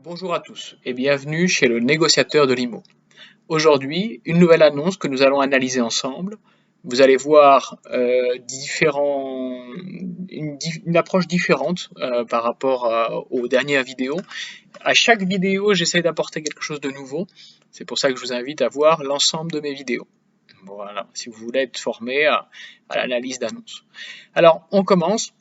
Bonjour à tous et bienvenue chez le négociateur de l'IMO. Aujourd'hui, une nouvelle annonce que nous allons analyser ensemble. Vous allez voir une approche différente par rapport aux dernières vidéos. À chaque vidéo, j'essaie d'apporter quelque chose de nouveau. C'est pour ça que je vous invite à voir l'ensemble de mes vidéos. Voilà, si vous voulez être formé à l'analyse d'annonces. Alors, on commence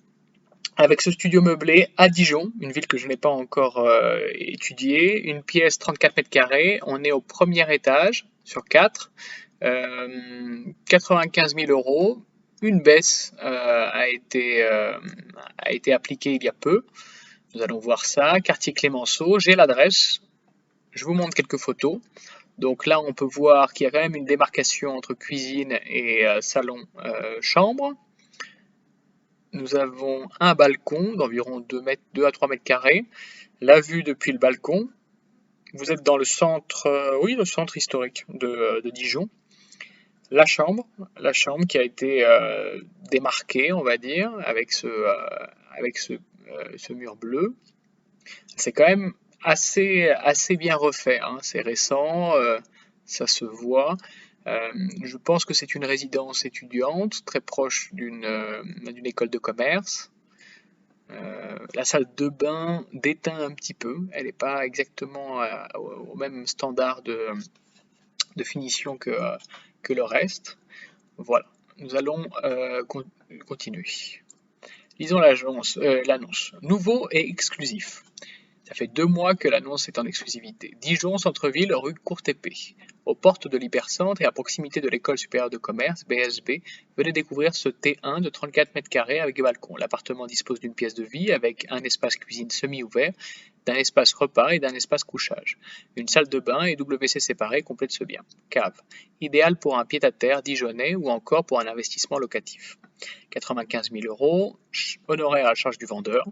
avec ce studio meublé à Dijon, une ville que je n'ai pas encore étudiée, une pièce 34 mètres carrés, on est au premier étage sur 4, 95 000 euros, une baisse a été appliquée il y a peu, nous allons voir ça, quartier Clémenceau, j'ai l'adresse, je vous montre quelques photos. Donc là on peut voir qu'il y a quand même une démarcation entre cuisine et salon-chambre. Nous avons un balcon d'environ 2 à 3 mètres carrés. La vue depuis le balcon. Vous êtes dans le centre, oui, le centre historique de Dijon. La chambre qui a été démarquée, on va dire, avec ce mur bleu. C'est quand même assez bien refait, hein. C'est récent, ça se voit. Je pense que c'est une résidence étudiante, très proche d'une école de commerce. La salle de bain déteint un petit peu, elle n'est pas exactement au même standard de finition que le reste. Voilà, nous allons continuer. Lisons l'annonce. Nouveau et exclusif. Ça fait 2 mois que l'annonce est en exclusivité. Dijon, centre-ville, rue Courtépée. Aux portes de l'hypercentre et à proximité de l'école supérieure de commerce, BSB, venez découvrir ce T1 de 34 mètres carrés avec balcon. L'appartement dispose d'une pièce de vie avec un espace cuisine semi-ouvert, d'un espace repas et d'un espace couchage. Une salle de bain et WC séparés complètent ce bien. Cave. Idéal pour un pied-à-terre dijonnais ou encore pour un investissement locatif. 95 000 euros, honoraire à charge du vendeur.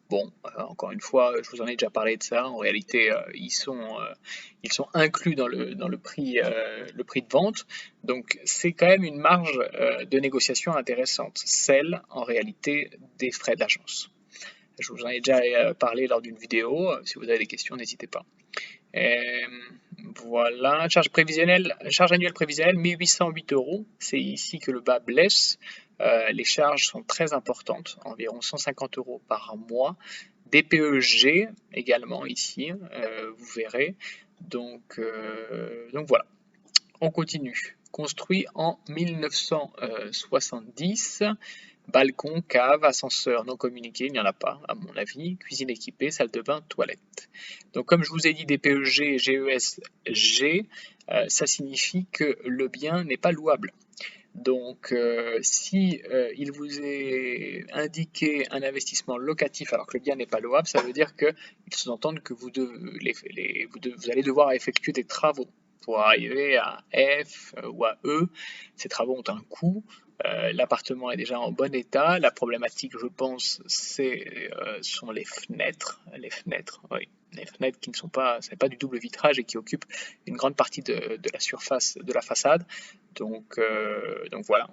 Bon, encore une fois, je vous en ai déjà parlé de ça. En réalité, ils sont inclus dans le prix de vente. Donc, c'est quand même une marge de négociation intéressante, celle en réalité des frais d'agence. Je vous en ai déjà parlé lors d'une vidéo. Si vous avez des questions, n'hésitez pas. Voilà, charge annuelle prévisionnelle 1808 euros. C'est ici que le bas blesse. Les charges sont très importantes, environ 150 euros par mois. DPEG également ici, vous verrez. Donc voilà, on continue. Construit en 1970. Balcon, cave, ascenseur non communiqué, il n'y en a pas à mon avis. Cuisine équipée, salle de bain, toilette. Donc comme je vous ai dit DPEG, GESG, ça signifie que le bien n'est pas louable. Donc, si il vous est indiqué un investissement locatif alors que le bien n'est pas louable, ça veut dire qu'ils sous-entendent que vous allez devoir effectuer des travaux pour arriver à F ou à E. Ces travaux ont un coût. L'appartement est déjà en bon état. La problématique, je pense, sont les fenêtres. Les fenêtres, oui. Les fenêtres qui ne sont pas, c'est pas du double vitrage et qui occupent une grande partie de la surface de la façade. Donc voilà.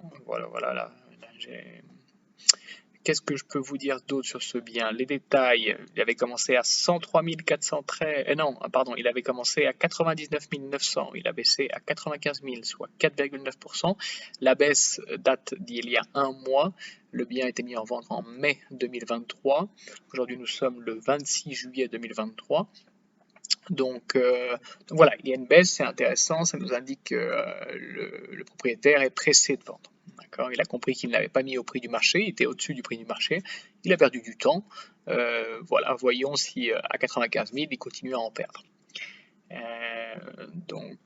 Qu'est-ce que je peux vous dire d'autre sur ce bien? Les détails, il avait commencé à 103 413, non, pardon, il avait commencé à 99 900, il a baissé à 95 000, soit 4,9%. La baisse date d'il y a un mois. Le bien a été mis en vente en mai 2023. Aujourd'hui, nous sommes le 26 juillet 2023. Donc voilà, il y a une baisse, c'est intéressant, ça nous indique que le propriétaire est pressé de vendre. Il a compris qu'il n'avait pas mis au prix du marché, il était au-dessus du prix du marché, il a perdu du temps. Voilà, voyons si à 95 000, il continue à en perdre. Donc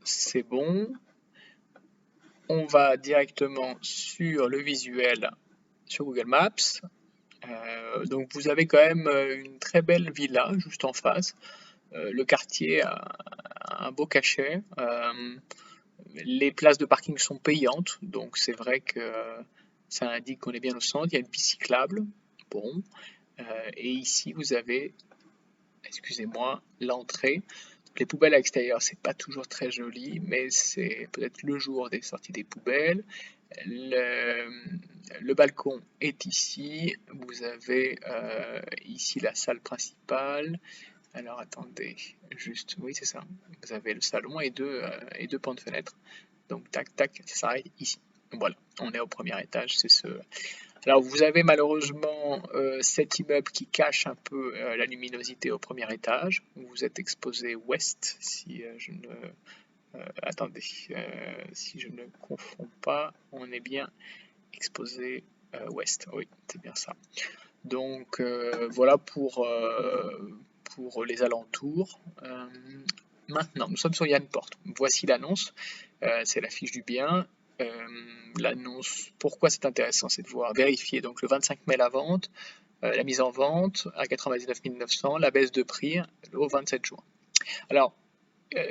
c'est bon. On va directement sur le visuel sur Google Maps. Donc vous avez quand même une très belle villa juste en face. Le quartier a un beau cachet. Les places de parking sont payantes, donc c'est vrai que ça indique qu'on est bien au centre. Il y a une piste cyclable. Bon. Et ici, vous avez, excusez-moi, l'entrée. Les poubelles à l'extérieur, c'est pas toujours très joli, mais c'est peut-être le jour des sorties des poubelles. Le balcon est ici. Vous avez ici la salle principale. Alors attendez, juste, oui c'est ça. Vous avez le salon et deux pans de fenêtre. Donc tac tac, ça s'arrête ici. Voilà, on est au premier étage, c'est ce. Alors vous avez malheureusement cet immeuble qui cache un peu la luminosité au premier étage. Vous êtes exposé ouest, si je ne attendez, si je ne confonds pas, on est bien exposé ouest. Oui, c'est bien ça. Donc voilà pour les alentours. Maintenant, nous sommes sur Yann Porte. Voici l'annonce. C'est la fiche du bien. L'annonce, pourquoi c'est intéressant, c'est de voir vérifier donc le 25 mai la vente, la mise en vente à 99 900, la baisse de prix au 27 juin. Alors,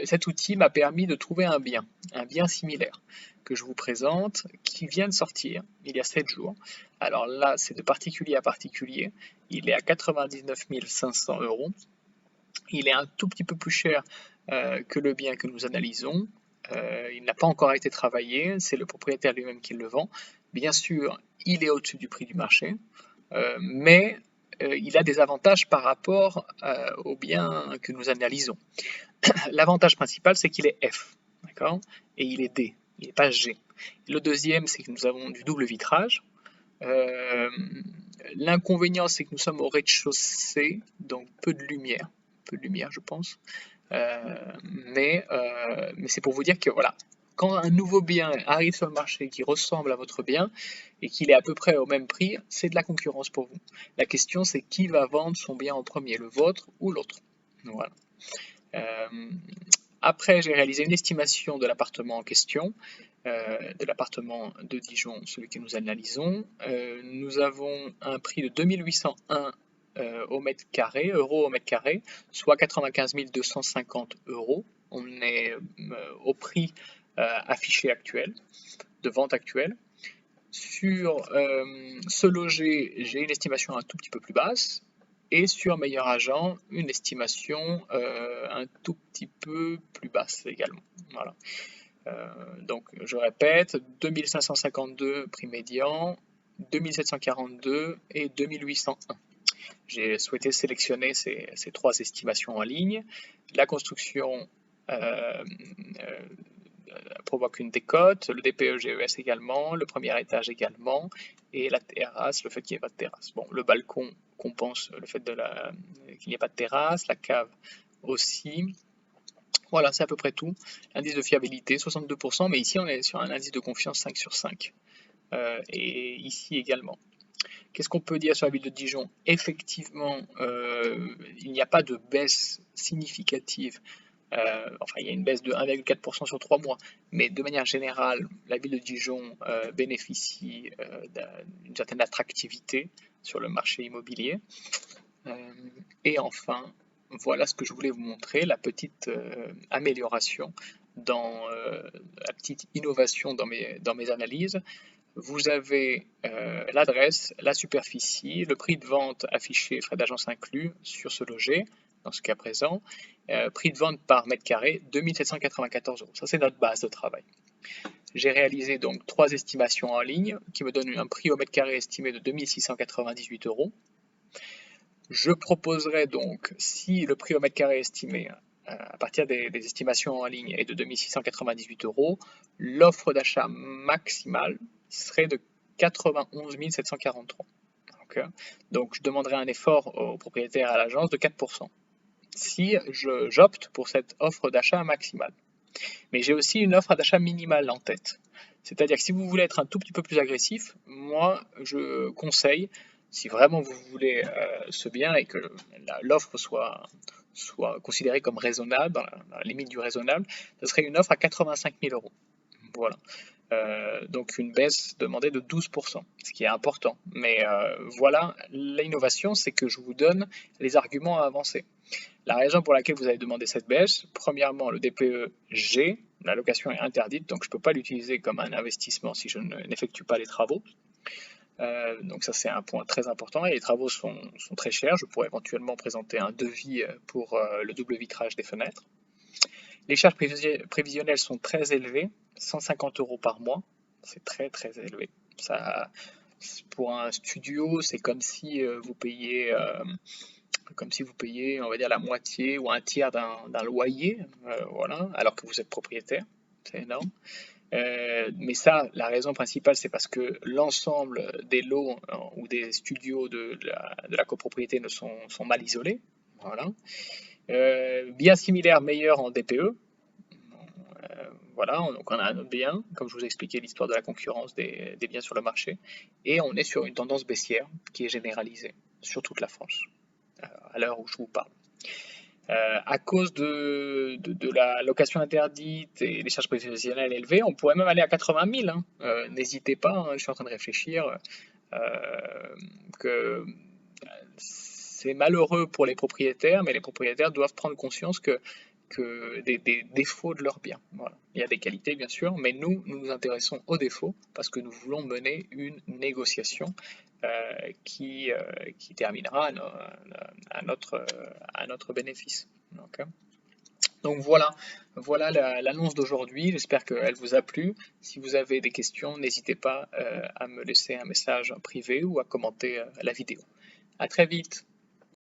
cet outil m'a permis de trouver un bien similaire que je vous présente, qui vient de sortir il y a 7 jours. Alors là, c'est de particulier à particulier. Il est à 99 500 euros. Il est un tout petit peu plus cher que le bien que nous analysons. Il n'a pas encore été travaillé, c'est le propriétaire lui-même qui le vend. Bien sûr, il est au-dessus du prix du marché, mais il a des avantages par rapport au bien que nous analysons. L'avantage principal, c'est qu'il est F, d'accord, et il est D, il n'est pas G. Le deuxième, c'est que nous avons du double vitrage. L'inconvénient, c'est que nous sommes au rez-de-chaussée, donc peu de lumière, je pense. Mais c'est pour vous dire que voilà, quand un nouveau bien arrive sur le marché qui ressemble à votre bien et qu'il est à peu près au même prix, c'est de la concurrence pour vous. La question, c'est qui va vendre son bien en premier, le vôtre ou l'autre. Voilà. Après, j'ai réalisé une estimation de l'appartement en question, de l'appartement de Dijon, celui que nous analysons. Nous avons un prix de 2801 au mètre carré, euros au mètre carré, soit 95 250 euros. On est au prix affiché actuel, de vente actuelle. Sur ce loger, j'ai une estimation un tout petit peu plus basse. Et sur Meilleur Agent, une estimation un tout petit peu plus basse également. Voilà. Donc je répète, 2552 prix médian, 2742 et 2801. J'ai souhaité sélectionner ces trois estimations en ligne. La construction provoque une décote, le DPE-GES également, le premier étage également, et la terrasse, le fait qu'il n'y ait pas de terrasse. Bon, le balcon compense le fait qu'il n'y ait pas de terrasse, la cave aussi. Voilà, c'est à peu près tout. Indice de fiabilité, 62%, mais ici on est sur un indice de confiance 5 sur 5. Et ici également. Qu'est-ce qu'on peut dire sur la ville de Dijon? Effectivement, il n'y a pas de baisse significative. Enfin, il y a une baisse de 1,4% sur 3 mois, mais de manière générale, la ville de Dijon bénéficie d'une certaine attractivité sur le marché immobilier. Et enfin, voilà ce que je voulais vous montrer, la petite amélioration, la petite innovation dans mes analyses. Vous avez l'adresse, la superficie, le prix de vente affiché, frais d'agence inclus, sur ce loger, dans ce cas présent. Prix de vente par mètre carré, 2794 euros. Ça, c'est notre base de travail. J'ai réalisé donc 3 estimations en ligne qui me donnent un prix au mètre carré estimé de 2698 euros. Je proposerai donc, si le prix au mètre carré estimé à partir des estimations en ligne est de 2698 euros, l'offre d'achat maximale serait de 91 743. Donc je demanderai un effort au propriétaire et à l'agence de 4% si j'opte pour cette offre d'achat maximale. Mais j'ai aussi une offre d'achat minimale en tête. C'est-à-dire que si vous voulez être un tout petit peu plus agressif, moi je conseille, si vraiment vous voulez ce bien et que l'offre soit considérée comme raisonnable, dans la limite du raisonnable, ce serait une offre à 85 000 euros. Voilà. Donc une baisse demandée de 12%, ce qui est important. Mais voilà, l'innovation, c'est que je vous donne les arguments à avancer. La raison pour laquelle vous avez demandé cette baisse, premièrement, le DPE-G, la location est interdite, donc je ne peux pas l'utiliser comme un investissement si je n'effectue pas les travaux. Donc ça, c'est un point très important, et les travaux sont très chers. Je pourrais éventuellement présenter un devis pour le double vitrage des fenêtres. Les charges prévisionnelles sont très élevées, 150 euros par mois, c'est très très élevé. Ça, pour un studio, c'est comme si vous payiez comme si vous payiez, on va dire, la moitié ou un tiers d'un loyer, voilà, alors que vous êtes propriétaire. C'est énorme. Mais ça, la raison principale, c'est parce que l'ensemble des lots ou des studios de la copropriété sont mal isolés. Voilà. Bien similaire, meilleur en DPE. Voilà, donc on a un autre bien, comme je vous ai expliqué l'histoire de la concurrence des biens sur le marché, et on est sur une tendance baissière qui est généralisée sur toute la France, à l'heure où je vous parle. À cause de la location interdite et les charges professionnelles élevées, on pourrait même aller à 80 000. Hein. N'hésitez pas, hein, je suis en train de réfléchir, que c'est malheureux pour les propriétaires, mais les propriétaires doivent prendre conscience que des défauts de leurs biens. Voilà. Il y a des qualités, bien sûr, mais nous nous intéressons aux défauts parce que nous voulons mener une négociation qui terminera à notre bénéfice. Donc voilà, voilà l'annonce d'aujourd'hui. J'espère qu'elle vous a plu. Si vous avez des questions, n'hésitez pas à me laisser un message privé ou à commenter la vidéo. À très vite.